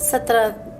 17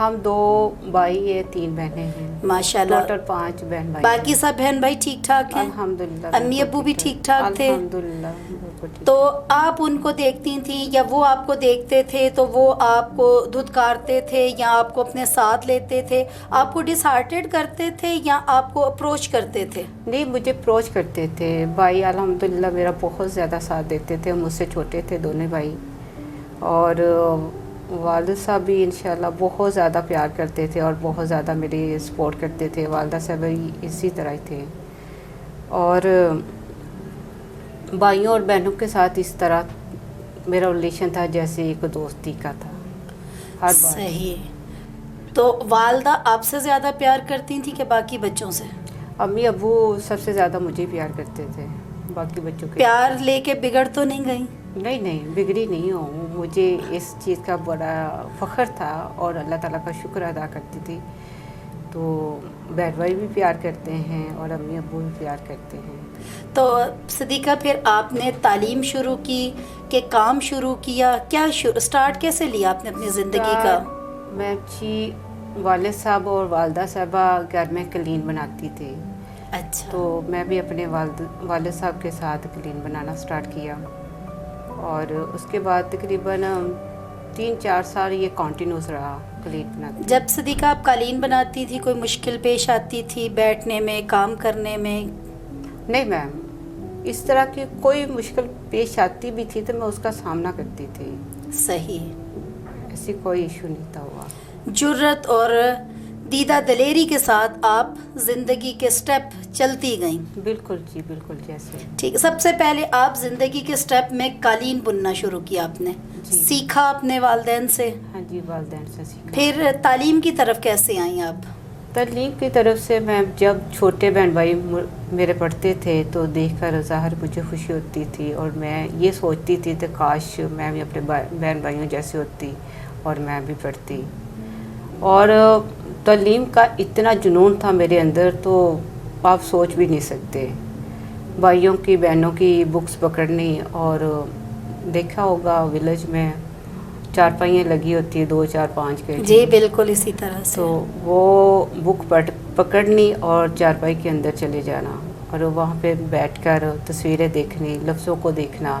ہم 2 بھائی ہیں 3 بہنیں ہیں، ماشاءاللہ. ٹوٹل 5 بہن بھائی باقی سب بہن بھائی ٹھیک ٹھاک ہیں؟ الحمدللہ. امی ابو بھی ٹھیک ٹھاک تھے؟ الحمدللہ بالکل ٹھیک. تو آپ ان کو دیکھتی تھیں یا وہ آپ کو دیکھتے تھے تو وہ آپ کو دھتکارتے تھے یا آپ کو اپنے ساتھ لیتے تھے، آپ کو ڈس ہارٹیڈ کرتے تھے یا آپ کو اپروچ کرتے تھے؟ نہیں، مجھے اپروچ کرتے تھے. بھائی الحمدللہ میرا بہت زیادہ ساتھ دیتے تھے، مجھ سے چھوٹے تھے دونوں بھائی. اور والد صاحب بھی انشاءاللہ بہت زیادہ پیار کرتے تھے اور بہت زیادہ میری سپورٹ کرتے تھے. والدہ صاحب بھی اسی طرح ہی تھے. اور بھائیوں اور بہنوں کے ساتھ اس طرح میرا ریلیشن تھا جیسے ایک دوستی کا تھا ہر بات. صحیح. تو والدہ آپ سے زیادہ پیار کرتی تھیں کہ باقی بچوں سے؟ امی ابو سب سے زیادہ مجھے پیار کرتے تھے، باقی بچوں کے پیار لے کے بگڑ تو نہیں گئی؟ نہیں، بگڑی نہیں ہوں. مجھے اس چیز کا بڑا فخر تھا اور اللہ تعالیٰ کا شکر ادا کرتی تھی. تو بہن بھائی بھی پیار کرتے ہیں اور امی ابو بھی پیار کرتے ہیں. تو صدیقہ پھر آپ نے تعلیم شروع کی کہ کام شروع کیا؟ کیا اسٹارٹ کیسے لیا آپ نے اپنی زندگی کا؟ میں جی والد صاحب اور والدہ صاحبہ گھر میں قلین بناتی تھی. اچھا. تو میں بھی اپنے والد صاحب کے ساتھ قلین بنانا سٹارٹ کیا اور اس کے بعد تقریباً 3-4 سال یہ کنٹینیوس رہا قلین بناتی. جب صدیقہ آپ قالین بناتی تھی کوئی مشکل پیش آتی تھی بیٹھنے میں، کام کرنے میں؟ نہیں میم، اس طرح کی کوئی مشکل پیش آتی بھی تھی تو میں اس کا سامنا کرتی تھی. صحیح. ایسی کوئی ایشو نہیں تھا ہوا. جرت اور دیدہ دلیری کے ساتھ آپ زندگی کے سٹیپ چلتی گئیں؟ بالکل جی، بالکل. جیسے ٹھیک. سب سے پہلے آپ زندگی کے سٹیپ میں قالین بننا شروع کیا آپ نے؟ جی. سیکھا اپنے والدین سے؟ ہاں جی، والدین سے سیکھا. پھر تعلیم کی طرف کیسے آئیں آپ؟ تعلیم کی طرف سے میں جب چھوٹے بہن بھائی میرے پڑھتے تھے تو دیکھ کر ظاہر مجھے خوشی ہوتی تھی اور میں یہ سوچتی تھی کہ کاش میں بھی اپنے بہن بھائیوں جیسے ہوتی اور میں بھی پڑھتی. اور تعلیم کا اتنا جنون تھا میرے اندر تو آپ سوچ بھی نہیں سکتے. بھائیوں کی بہنوں کی بکس پکڑنی اور دیکھا ہوگا ولیج میں چارپائیاں لگی ہوتی ہے 2-4-5 کے. جی بالکل اسی طرح سے. تو وہ بک پکڑنی اور چارپائی کے اندر چلے جانا اور وہاں پہ بیٹھ کر تصویریں دیکھنی، لفظوں کو دیکھنا،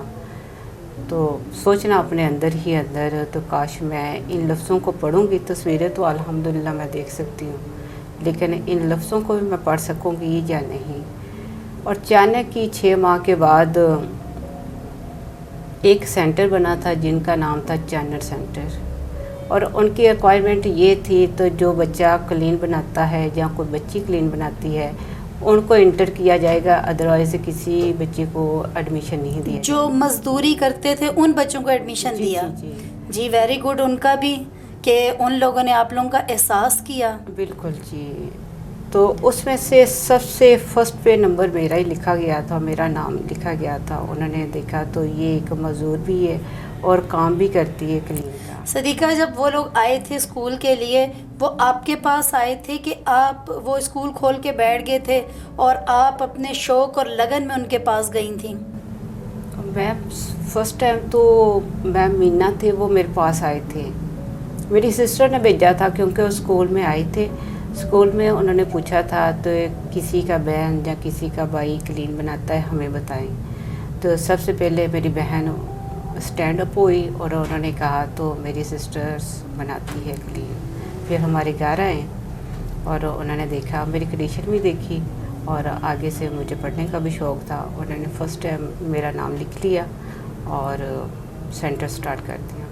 تو سوچنا اپنے اندر ہی اندر تو کاش میں ان لفظوں کو پڑھوں گی. تصویریں تو الحمدللہ میں دیکھ سکتی ہوں لیکن ان لفظوں کو بھی میں پڑھ سکوں گی یا نہیں. اور اچانک کی 6 ماہ کے بعد ایک سینٹر بنا تھا جن کا نام تھا چینر سینٹر اور ان کی ریکوائرمنٹ یہ تھی تو جو بچہ قلین بناتا ہے یا کوئی بچی قلین بناتی ہے ان کو انٹر کیا جائے گا، ادروائز کسی بچے کو ایڈمیشن نہیں دیا. جو مزدوری کرتے تھے ان بچوں کو ایڈمیشن دیا؟ جی جی ویری گڈ. ان کا بھی کہ ان لوگوں نے آپ لوگوں کا احساس کیا. بالکل جی. تو اس میں سے سب سے فرسٹ پہ نمبر میرا ہی لکھا گیا تھا، میرا نام لکھا گیا تھا. انہوں نے دیکھا تو یہ ایک مزدور بھی ہے اور کام بھی کرتی ہے قلین کا. صدیقہ جب وہ لوگ آئے تھے اسکول کے لیے وہ آپ کے پاس آئے تھے کہ آپ وہ اسکول کھول کے بیٹھ گئے تھے اور آپ اپنے شوق اور لگن میں ان کے پاس گئی تھیں؟ میں فرسٹ ٹائم تو میم مینا تھے وہ میرے پاس آئے تھے. میری سسٹر نے بھیجا تھا کیونکہ وہ اسکول میں آئے تھے. اسکول میں انہوں نے پوچھا تھا تو کسی کا بہن یا کسی کا بھائی قلین بناتا ہے ہمیں بتائیں. تو سب سے پہلے میری بہن اسٹینڈ اپ ہوئی اور انہوں نے کہا تو میری سسٹرس بناتی ہے قلین. پھر ہمارے گھر آئے اور انہوں نے دیکھا، میری کنڈیشن بھی دیکھی اور آگے سے مجھے پڑھنے کا بھی شوق تھا. انہوں نے فرسٹ ٹائم میرا نام لکھ لیا اور سینٹر سٹارٹ کر دیا.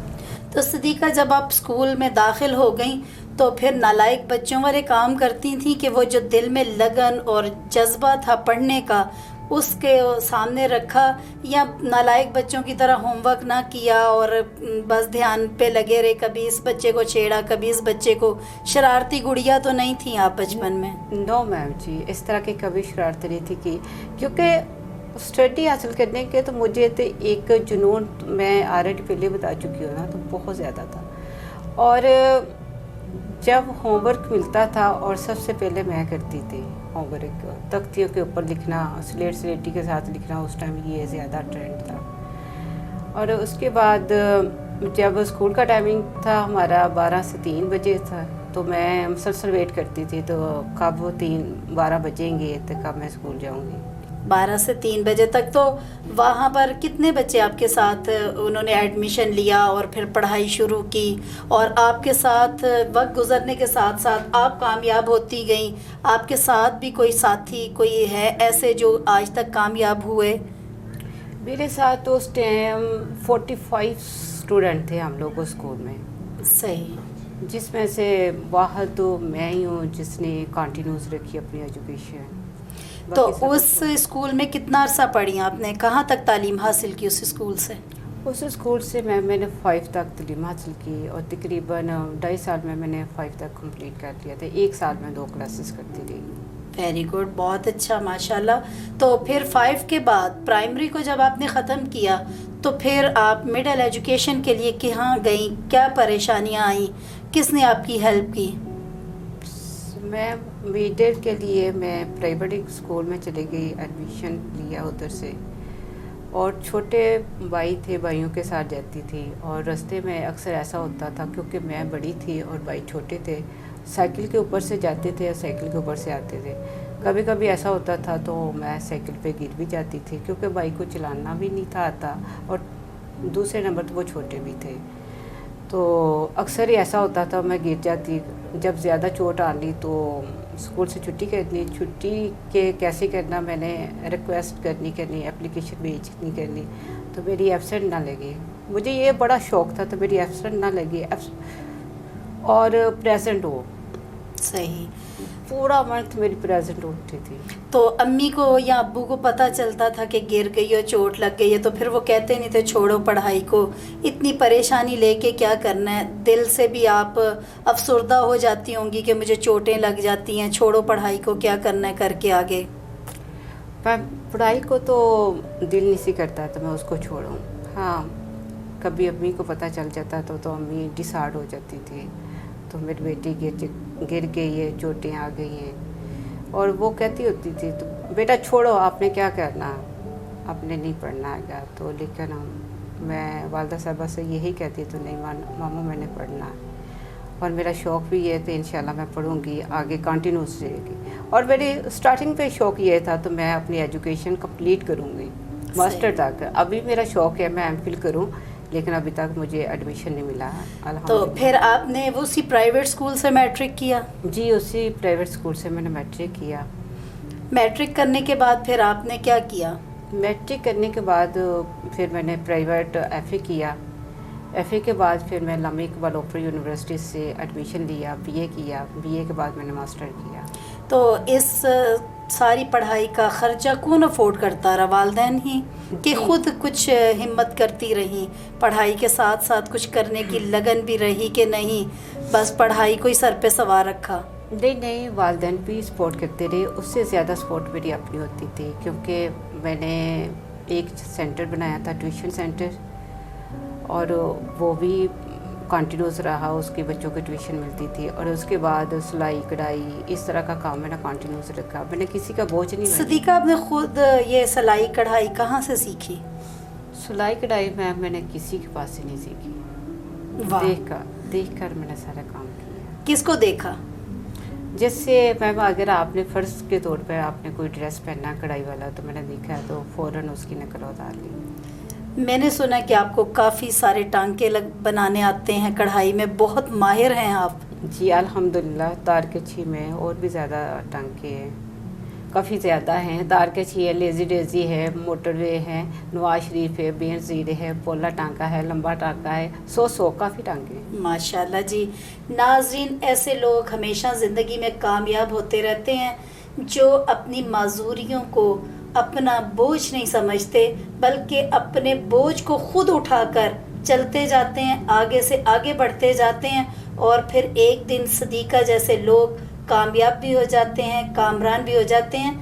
تو صدیقہ جب آپ اسکول میں داخل ہو گئیں تو پھر نالائق بچوں والے کام کرتی تھیں کہ وہ جو دل میں لگن اور جذبہ تھا پڑھنے کا اس کے سامنے رکھا، یا نالائق بچوں کی طرح ہوم ورک نہ کیا اور بس دھیان پہ لگے رہے، کبھی اس بچے کو چھیڑا کبھی اس بچے کو؟ شرارتی گڑیا تو نہیں تھیں آپ بچپن میں؟ نو میم جی، اس طرح کی کبھی شرارت نہیں تھی کہ کیونکہ اسٹڈی حاصل کرنے کے تو مجھے تو ایک جنون میں آلریڈی پہلے بتا چکی ہوں نا تو بہت زیادہ تھا. اور جب ہوم ورک ملتا تھا اور سب سے پہلے میں کرتی تھی ہوم ورک، تختیوں کے اوپر لکھنا، سلیٹی کے ساتھ لکھنا، اس ٹائم یہ زیادہ ٹرینڈ تھا. اور اس کے بعد جب اسکول کا ٹائمنگ تھا ہمارا 12 سے 3 بجے تھا تو میں مسلسل ویٹ کرتی تھی تو کب وہ 12 بجیں گے تو کب میں اسکول جاؤں گی. 12 سے 3 بجے تک. تو وہاں پر کتنے بچے آپ کے ساتھ انہوں نے ایڈمیشن لیا اور پھر پڑھائی شروع کی، اور آپ کے ساتھ وقت گزرنے کے ساتھ ساتھ آپ کامیاب ہوتی گئیں؟ آپ کے ساتھ بھی کوئی ساتھی کوئی ہے ایسے جو آج تک کامیاب ہوئے؟ میرے ساتھ تو اس ٹائم 45 اسٹوڈنٹ تھے ہم لوگ اسکول میں. صحیح. جس میں سے واحد تو میں ہی ہوں جس نے کنٹینیوز رکھی اپنی ایجوکیشن. تو اس اسکول میں کتنا عرصہ پڑھی آپ نے؟ کہاں تک تعلیم حاصل کی اس اسکول سے؟ اس اسکول سے میں نے 5 تک تعلیم حاصل کی اور تقریباً 2.5 سال میں نے 5 تک کمپلیٹ کر لیا تھا. 1 سال میں 2 کلاسز کرتی رہی. ویری گڈ، بہت اچھا، ماشاءاللہ. تو پھر 5 کے بعد پرائمری کو جب آپ نے ختم کیا تو پھر آپ مڈل ایجوکیشن کے لیے کہاں گئیں؟ کیا پریشانیاں آئیں؟ کس نے آپ کی ہیلپ کی؟ میں میڈل کے لیے میں پرائیویٹ اسکول میں چلی گئی، ایڈمیشن لیا ادھر سے. اور چھوٹے بھائی تھے، بھائیوں کے ساتھ جاتی تھی. اور راستے میں اکثر ایسا ہوتا تھا کیونکہ میں بڑی تھی اور بھائی چھوٹے تھے، سائیکل کے اوپر سے جاتے تھے اور سائیکل کے اوپر سے آتے تھے. کبھی کبھی ایسا ہوتا تھا تو میں سائیکل پہ گر بھی جاتی تھی کیونکہ بھائی کو چلانا بھی نہیں تھا آتا، اور دوسرے نمبر تو وہ چھوٹے بھی تھے. تو اکثر ہی ایسا ہوتا تھا میں گر جاتی. جب زیادہ چوٹ آنی تو اسکول سے چھٹی کرنی. چھٹی کے کیسے کرنا، میں نے ریکویسٹ کرنی اپلیکیشن بھیجنی کرنی تو میری ایبسنٹ نہ لگی. مجھے یہ بڑا شوق تھا تو میری ایبسنٹ نہ لگی اور پریزنٹ ہو. صحیح. پورا منتھ میری پریزنٹ ہوتی تھی. تو امی کو یا ابو کو پتہ چلتا تھا کہ گر گئی اور چوٹ لگ گئی ہے تو پھر وہ کہتے نہیں تھے چھوڑو پڑھائی کو، اتنی پریشانی لے کے کیا کرنا ہے؟ دل سے بھی آپ افسردہ ہو جاتی ہوں گی کہ مجھے چوٹیں لگ جاتی ہیں، چھوڑو پڑھائی کو، کیا کرنا ہے کر کے آگے. پڑھائی کو تو دل نہیں سی کرتا تو میں اس کو چھوڑوں. ہاں کبھی امی کو پتہ چل جاتا تو امی ڈسہارڈ ہو جاتی تھی. تو میری بیٹی گر گئی ہے، چوٹیں آ گئی ہیں، اور وہ کہتی ہوتی تھی تو بیٹا چھوڑو، آپ نے کیا کرنا، آپ نے نہیں پڑھنا ہے گا. تو لیکن میں والدہ صاحبہ سے یہی کہتی تو نہیں ماما میں نے پڑھنا ہے، اور میرا شوق بھی یہ تو انشاءاللہ میں پڑھوں گی آگے کنٹینیوس رہے گی. اور میری اسٹارٹنگ پہ شوق یہ تھا تو میں اپنی ایجوکیشن کمپلیٹ کروں گی ماسٹر تک. ابھی میرا شوق ہے میں ایم فل کروں، لیکن ابھی تک مجھے ایڈمیشن نہیں ملا. تو پھر آپ نے اسی پرائیویٹ اسکول سے میٹرک کیا؟ جی اسی پرائیویٹ اسکول سے میں نے میٹرک کیا. میٹرک کرنے کے بعد پھر آپ نے کیا کیا؟ میٹرک کرنے کے بعد پھر میں نے پرائیویٹ ایف اے کیا. ایف اے کے بعد پھر میں علامہ اقبال اوپن یونیورسٹی سے ایڈمیشن لیا، بی اے کیا. بی اے کے بعد میں نے ماسٹر کیا. تو اس ساری پڑھائی کا خرچہ کون افورڈ کرتا رہا؟ والدین ہی کہ خود کچھ ہمت کرتی رہیں، پڑھائی کے ساتھ ساتھ کچھ کرنے کی لگن بھی رہی کہ نہیں بس پڑھائی کو ہی سر پہ سوار رکھا؟ نہیں والدین بھی سپورٹ کرتے رہے. اس سے زیادہ سپورٹ میری اپنی ہوتی تھی کیونکہ میں نے ایک سینٹر بنایا تھا، ٹیوشن سینٹر، اور وہ بھی کنٹینیوس رہا. اس کی بچوں کی ٹیوشن ملتی تھی، اور اس کے بعد سلائی کڑھائی اس طرح کا کام میں نے کنٹینیوس رکھا. میں نے کسی کا بوجھ نہیں بنا. صدیقہ آپ نے خود یہ سلائی کڑھائی کہاں سے سیکھی؟ سلائی کڑھائی میں نے کسی کے پاس سے نہیں سیکھی. دیکھ کر میں نے سارا کام کیا. کس کو دیکھا؟ جیسے میم اگر آپ نے فرض کے طور پہ آپ نے کوئی ڈریس پہنا کڑھائی والا تو میں نے دیکھا تو فوراً اس کی نقل اتار لی. میں نے سنا کہ آپ کو کافی سارے ٹانکے بنانے آتے ہیں کڑھائی میں، بہت ماہر ہیں آپ. جی الحمدللہ. تارکچھی میں اور بھی زیادہ ٹانکے ہیں، کافی زیادہ ہیں. تارکچھی ہے، لیزی ڈیزی ہے، موٹر وے ہے، نواز شریف ہے، بین زیر ہے، پولا ٹانکا ہے، لمبا ٹانکا ہے، 100 کافی ٹانکے ہیں. ماشاءاللہ. جی ناظرین، ایسے لوگ ہمیشہ زندگی میں کامیاب ہوتے رہتے ہیں جو اپنی معذوریوں کو اپنا بوجھ نہیں سمجھتے بلکہ اپنے بوجھ کو خود اٹھا کر چلتے جاتے ہیں، آگے سے آگے بڑھتے جاتے ہیں، اور پھر ایک دن صدیقہ جیسے لوگ کامیاب بھی ہو جاتے ہیں، کامران بھی ہو جاتے ہیں.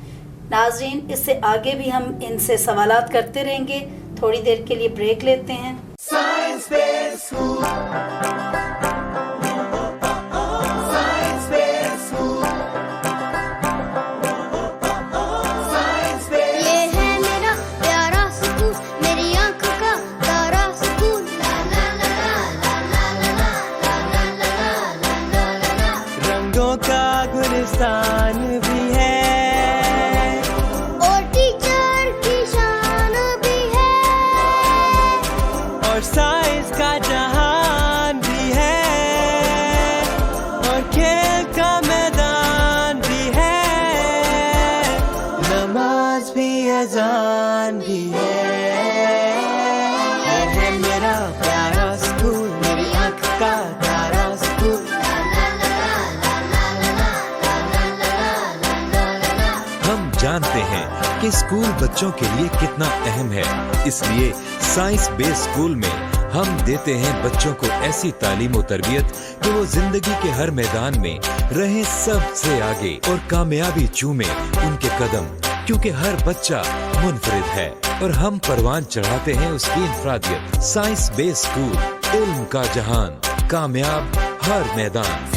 ناظرین اس سے آگے بھی ہم ان سے سوالات کرتے رہیں گے. تھوڑی دیر کے لیے بریک لیتے ہیں. اور سائنس کا جہان بھی ہے اور کھیل کا میدان بھی ہے نماز بھی اذان بھی ہے میرا پیارا اسکول میری آنکھ کا تارا اسکول ہم جانتے ہیں کہ اسکول بچوں کے لیے کتنا اہم ہے، اس لیے سائنس بیس اسکول میں ہم دیتے ہیں بچوں کو ایسی تعلیم و تربیت کہ وہ زندگی کے ہر میدان میں رہیں سب سے آگے اور کامیابی چومیں ان کے قدم، کیونکہ ہر بچہ منفرد ہے اور ہم پروان چڑھاتے ہیں اس کی انفرادیت۔ سائنس بیس اسکول، علم کا جہان، کامیاب ہر میدان۔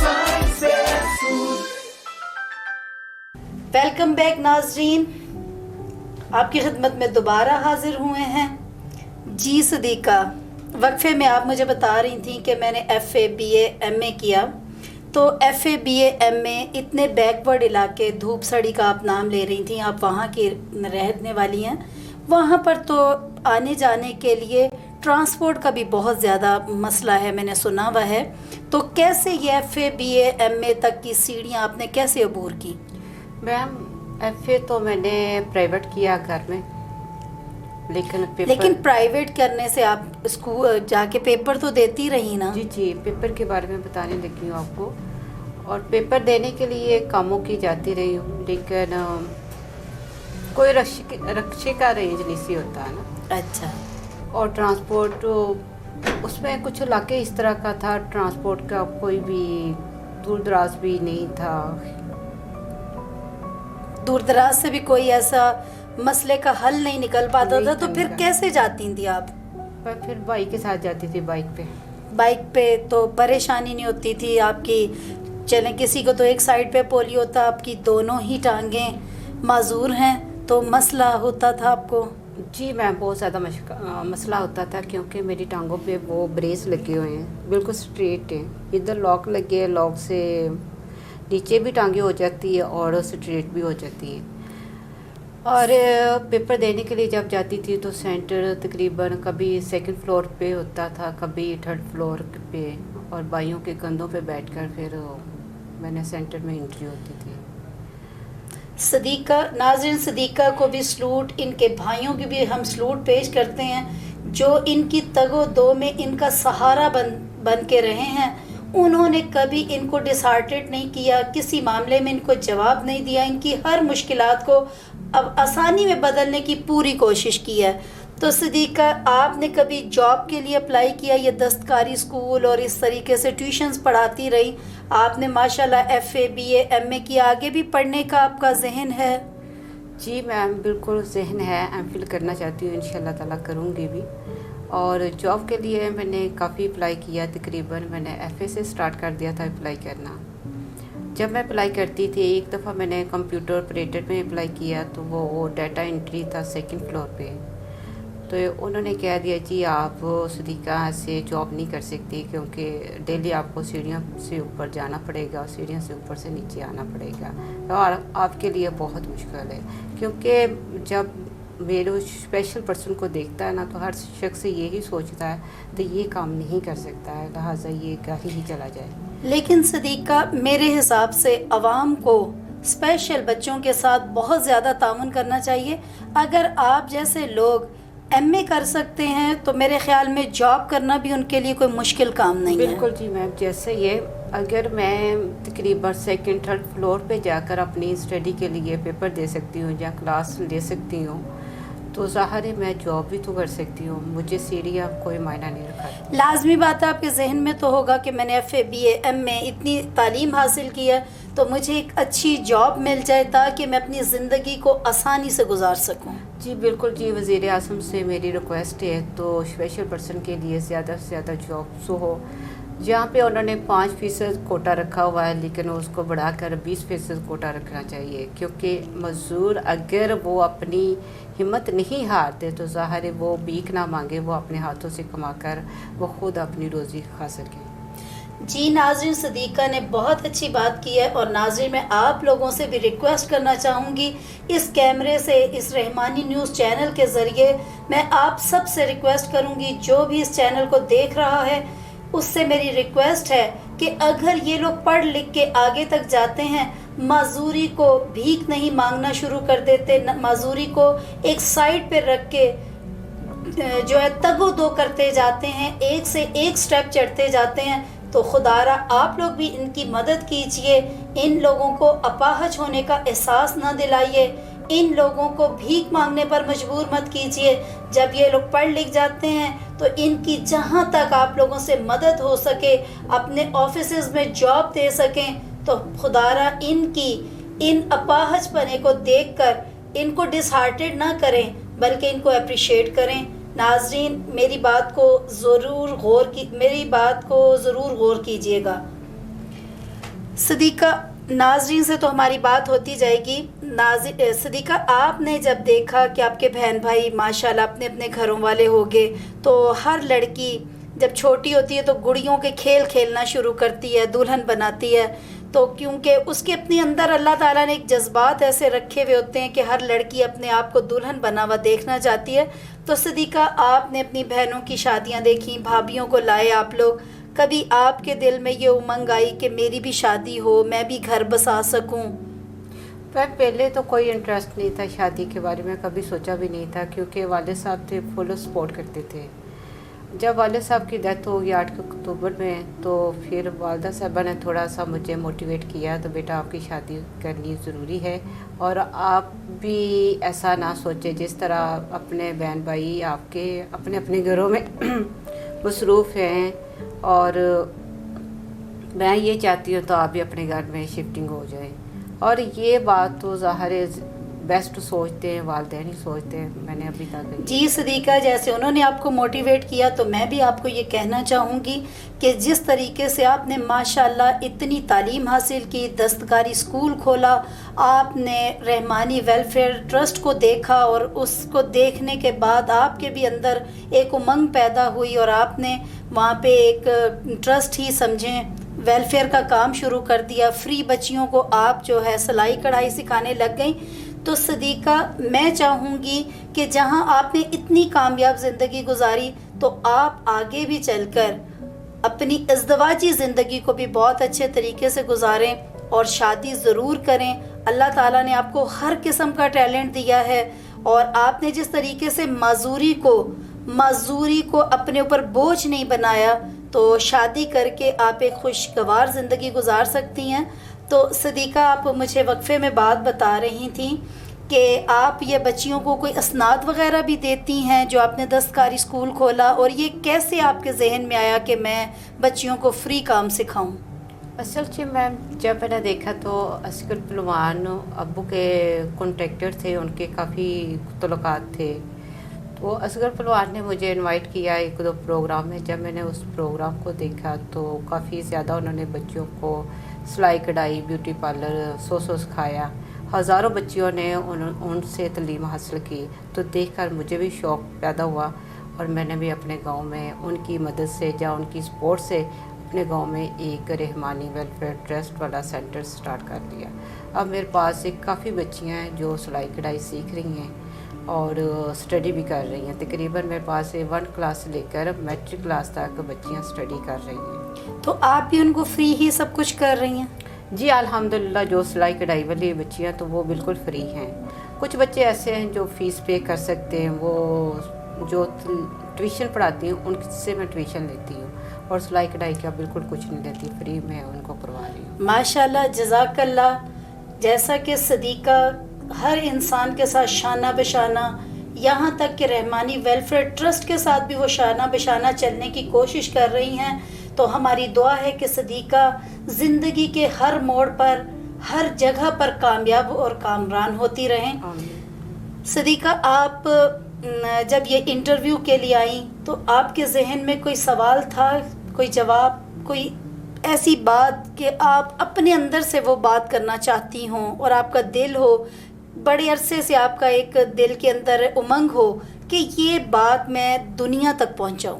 ویلکم بیک ناظرین، آپ کی خدمت میں دوبارہ حاضر ہوئے ہیں۔ جی صدیقہ، وقفے میں آپ مجھے بتا رہی تھیں کہ میں نے F A B A M A کیا، تو F A B A M A اتنے بیک ورڈ علاقے دھوپ سڑی کا آپ نام لے رہی تھیں، آپ وہاں کی رہنے والی ہیں، وہاں پر تو آنے جانے کے لیے ٹرانسپورٹ کا بھی بہت زیادہ مسئلہ ہے، میں نے سنا ہوا ہے، تو کیسے یہ F A B A M A تک کی سیڑھیاں آپ نے کیسے عبور کی؟ میم ایف اے تو میں نے پرائیویٹ کیا گھر میں، لیکن پرائیویٹ کرنے سے آپ اسکول جا کے پیپر تو دیتی رہی نا؟ جی پیپر کے بارے میں بتانے لگی ہوں آپ کو، اور پیپر دینے کے لیے کاموں کی جاتی رہی ہوں، لیکن کوئی رکشے کا رینج نہیں سی ہوتا ہے نا۔ اچھا۔ اور ٹرانسپورٹ اس میں کچھ علاقے اس طرح کا تھا، ٹرانسپورٹ کا کوئی بھی دور دراز بھی نہیں تھا، دور دراز سے بھی کوئی ایسا مسئلے کا حل نہیں نکل پاتا تھا، تو پھر کیسے جاتی تھی آپ؟ پھر بائک کے ساتھ جاتی تھی، بائک پہ تو پریشانی نہیں ہوتی تھی آپ کی؟ چلیں کسی کو تو ایک سائیڈ پہ پولیو ہوتا، آپ کی دونوں ہی ٹانگیں معذور ہیں، تو مسئلہ ہوتا تھا آپ کو؟ جی میم بہت زیادہ مسئلہ ہوتا تھا، کیونکہ میری ٹانگوں پہ وہ بریس لگے ہوئے ہیں، بالکل اسٹریٹ ہیں، ادھر لاک لگے، لاک سے نیچے بھی ٹانگیں ہو جاتی ہے اور اسٹریٹ بھی ہو جاتی ہے۔ اور پیپر دینے کے لیے جب جاتی تھی تو سینٹر تقریباً کبھی سیکنڈ فلور پہ ہوتا تھا، کبھی تھرڈ فلور پہ، اور بھائیوں کے کندھوں پہ بیٹھ کر پھر میں نے سینٹر میں انٹری ہوتی تھی۔ صدیقہ، ناظرین صدیقہ کو بھی سلوٹ، ان کے بھائیوں کی بھی ہم سلوٹ پیش کرتے ہیں، جو ان کی تگ و دو میں ان کا سہارا بن کے رہے ہیں۔ انہوں نے کبھی ان کو ڈسہارٹڈ نہیں کیا، کسی معاملے میں ان کو جواب نہیں دیا، ان کی ہر مشکلات کو اب آسانی میں بدلنے کی پوری کوشش کی ہے۔ تو صدیقہ، آپ نے کبھی جاب کے لیے اپلائی کیا؟ یہ دستکاری اسکول اور اس طریقے سے ٹیوشنز پڑھاتی رہی، آپ نے ماشاءاللہ F A B A M A کیا، آگے بھی پڑھنے کا آپ کا ذہن ہے؟ جی میم بالکل ذہن ہے، ایم فل کرنا چاہتی ہوں، انشاءاللہ تعالیٰ کروں گی بھی۔ اور جاب کے لیے میں نے کافی اپلائی کیا، تقریباً میں نے ایف اے سے سٹارٹ کر دیا تھا اپلائی کرنا۔ جب میں اپلائی کرتی تھی، ایک دفعہ میں نے کمپیوٹر آپریٹر میں اپلائی کیا، تو وہ ڈیٹا انٹری تھا سیکنڈ فلور پہ، تو انہوں نے کہہ دیا جی آپ صدیقہ سے جاب نہیں کر سکتی، کیونکہ ڈیلی آپ کو سیڑھیاں سے اوپر جانا پڑے گا، سیڑھیاں سے اوپر سے نیچے آنا پڑے گا، اور آپ کے لیے بہت مشکل ہے، کیونکہ جب میرے اسپیشل پرسن کو دیکھتا ہے نا، تو ہر شخص یہی سوچتا ہے تو یہ کام نہیں کر سکتا ہے، لہٰذا یہ کہیں ہی چلا جائے۔ لیکن صدیقہ، میرے حساب سے عوام کو اسپیشل بچوں کے ساتھ بہت زیادہ تعاون کرنا چاہیے۔ اگر آپ جیسے لوگ ایم اے کر سکتے ہیں تو میرے خیال میں جاب کرنا بھی ان کے لیے کوئی مشکل کام نہیں ہے۔ بالکل جی میم، جیسے یہ اگر میں تقریباً سیکنڈ تھرڈ فلور پہ جا کر اپنی اسٹڈی کے لیے پیپر دے سکتی ہوں یا کلاس لے سکتی ہوں، تو ظاہر ہے میں جاب بھی تو کر سکتی ہوں، مجھے سیڑھیاں کوئی معنی نہیں رکھا۔ لازمی بات ہے، آپ کے ذہن میں تو ہوگا کہ میں نے F A B A M A اتنی تعلیم حاصل کی ہے تو مجھے ایک اچھی جاب مل جائے تاکہ میں اپنی زندگی کو آسانی سے گزار سکوں۔ جی بالکل جی، وزیر اعظم سے میری ریکویسٹ ہے تو اسپیشل پرسن کے لیے زیادہ سے زیادہ جابس ہو، جہاں پہ انہوں نے 5% کوٹا رکھا ہوا ہے، لیکن اس کو بڑھا کر 20% کوٹا رکھنا چاہیے، کیونکہ مزدور اگر وہ اپنی ہمت نہیں ہارتے تو ظاہر ہے وہ بھیک نہ مانگے، وہ اپنے ہاتھوں سے کما کر وہ خود اپنی روزی کھا سکیں۔ جی ناظرین، صدیقہ نے بہت اچھی بات کی ہے، اور ناظرین میں آپ لوگوں سے بھی ریکویسٹ کرنا چاہوں گی، اس کیمرے سے، اس رحمانی نیوز چینل کے ذریعے میں آپ سب سے ریکویسٹ کروں گی، جو بھی اس چینل کو دیکھ رہا ہے اس سے میری ریکویسٹ ہے کہ اگر یہ لوگ پڑھ لکھ کے آگے تک جاتے ہیں، معذوری کو بھیک نہیں مانگنا شروع کر دیتے، معذوری کو ایک سائڈ پہ رکھ کے جو ہے تگ و دو کرتے جاتے ہیں، ایک سے ایک سٹیپ چڑھتے جاتے ہیں، تو خدارا آپ لوگ بھی ان کی مدد کیجئے، ان لوگوں کو اپاہج ہونے کا احساس نہ دلائیے، ان لوگوں کو بھیک مانگنے پر مجبور مت کیجئے۔ جب یہ لوگ پڑھ لکھ جاتے ہیں تو ان کی جہاں تک آپ لوگوں سے مدد ہو سکے، اپنے آفیسز میں جاب دے سکیں، تو خدارا ان اپاہج پنے کو دیکھ کر ان کو ڈس ہارٹڈ نہ کریں، بلکہ ان کو اپریشیٹ کریں۔ ناظرین میری بات کو ضرور غور کیجیے گا۔ صدیقہ، ناظرین سے تو ہماری بات ہوتی جائے گی۔ صدیقہ، آپ نے جب دیکھا کہ آپ کے بہن بھائی ماشاءاللہ اپنے اپنے گھروں والے ہو گئے، تو ہر لڑکی جب چھوٹی ہوتی ہے تو گڑیوں کے کھیل کھیلنا شروع کرتی ہے، دلہن بناتی ہے، تو کیونکہ اس کے اپنے اندر اللہ تعالیٰ نے ایک جذبات ایسے رکھے ہوئے ہوتے ہیں کہ ہر لڑکی اپنے آپ کو دلہن بنا ہوا دیکھنا چاہتی ہے۔ تو صدیقہ، آپ نے اپنی بہنوں کی شادیاں دیکھیں، بھابھیوں کو لائے آپ لوگ، کبھی آپ کے دل میں یہ امنگ آئی کہ میری بھی شادی ہو، میں بھی گھر بسا سکوں؟ پہلے تو کوئی انٹرسٹ نہیں تھا شادی کے بارے میں، کبھی سوچا بھی نہیں تھا، کیونکہ والد صاحب تھے فل سپورٹ کرتے تھے۔ جب والد صاحب کی ڈیتھ ہو گئی 8 اکتوبر میں، تو پھر والدہ صاحبہ نے تھوڑا سا مجھے موٹیویٹ کیا، تو بیٹا آپ کی شادی کرنی ضروری ہے، اور آپ بھی ایسا نہ سوچیں جس طرح اپنے بہن بھائی آپ کے اپنے اپنے گھروں میں مصروف ہیں، اور میں یہ چاہتی ہوں تو آپ بھی اپنے گھر میں شفٹنگ ہو جائیں۔ اور یہ بات تو ظاہر ہے بیسٹ سوچتے ہیں، والدین ہی سوچتے ہیں، میں نے ابھی تک جی صدیقہ، جیسے انہوں نے آپ کو موٹیویٹ کیا، تو میں بھی آپ کو یہ کہنا چاہوں گی کہ جس طریقے سے آپ نے ماشاءاللہ اتنی تعلیم حاصل کی، دستکاری اسکول کھولا، آپ نے رحمانی ویلفیئر ٹرسٹ کو دیکھا، اور اس کو دیکھنے کے بعد آپ کے بھی اندر ایک امنگ پیدا ہوئی، اور آپ نے وہاں پہ ایک ٹرسٹ ہی سمجھیں ویلفیئر کا کام شروع کر دیا، فری بچیوں کو آپ جو ہے سلائی کڑھائی سکھانے لگ گئیں۔ تو صدیقہ، میں چاہوں گی کہ جہاں آپ نے اتنی کامیاب زندگی گزاری، تو آپ آگے بھی چل کر اپنی ازدواجی زندگی کو بھی بہت اچھے طریقے سے گزاریں، اور شادی ضرور کریں۔ اللہ تعالیٰ نے آپ کو ہر قسم کا ٹیلنٹ دیا ہے، اور آپ نے جس طریقے سے معذوری کو اپنے اوپر بوجھ نہیں بنایا، تو شادی کر کے آپ ایک خوشگوار زندگی گزار سکتی ہیں۔ تو صدیقہ، آپ مجھے وقفے میں بات بتا رہی تھیں کہ آپ یہ بچیوں کو کوئی اسناد وغیرہ بھی دیتی ہیں جو آپ نے دستکاری اسکول کھولا، اور یہ کیسے آپ کے ذہن میں آیا کہ میں بچیوں کو فری کام سکھاؤں؟ اصل میم، جب میں نے دیکھا تو اصغر پہلوان ابو کے کانٹریکٹر تھے، ان کے کافی تعلقات تھے، تو اصغر پہلوان نے مجھے انوائٹ کیا 1-2 پروگرام میں۔ جب میں نے اس پروگرام کو دیکھا تو کافی زیادہ انہوں نے بچیوں کو سلائی کڑھائی، بیوٹی پارلر سکھایا، ہزاروں بچیوں نے ان سے تعلیم حاصل کی، تو دیکھ کر مجھے بھی شوق پیدا ہوا، اور میں نے بھی اپنے گاؤں میں ان کی مدد سے یا ان کی سپورٹ سے اپنے گاؤں میں ایک رحمانی ویلفیئر ٹرسٹ والا سینٹر سٹارٹ کر دیا۔ اب میرے پاس کافی بچیاں ہیں جو سلائی کڑھائی سیکھ رہی ہیں اور اسٹڈی بھی کر رہی ہیں۔ تقریباً میرے پاس 1 کلاس سے لے کر میٹرک کلاس تک بچیاں اسٹڈی کر رہی ہیں۔ تو آپ بھی ان کو فری ہی سب کچھ کر رہی ہیں؟ جی الحمدللہ، جو سلائی کڑھائی والی بچیاں تو وہ بالکل فری ہیں۔ کچھ بچے ایسے ہیں جو فیس پے کر سکتے ہیں، وہ جو ٹیوشن پڑھاتی ہیں ان سے میں ٹیوشن لیتی ہوں، اور سلائی کڑھائی کا بالکل کچھ نہیں لیتی، فری میں ان کو کروا رہی ہوں۔ ماشاءاللہ، جزاک اللہ۔ جیسا کہ صدیقہ ہر انسان کے ساتھ شانہ بشانہ، یہاں تک کہ رحمانی ویلفیئر ٹرسٹ کے ساتھ بھی وہ شانہ بشانہ چلنے کی کوشش کر رہی ہیں، تو ہماری دعا ہے کہ صدیقہ زندگی کے ہر موڑ پر، ہر جگہ پر کامیاب اور کامران ہوتی رہیں۔ صدیقہ، آپ جب یہ انٹرویو کے لیے آئیں تو آپ کے ذہن میں کوئی سوال تھا، کوئی جواب، کوئی ایسی بات کہ آپ اپنے اندر سے وہ بات کرنا چاہتی ہوں، اور آپ کا دل ہو، بڑے عرصے سے آپ کا ایک دل کے اندر امنگ ہو کہ یہ بات میں دنیا تک پہنچاؤں؟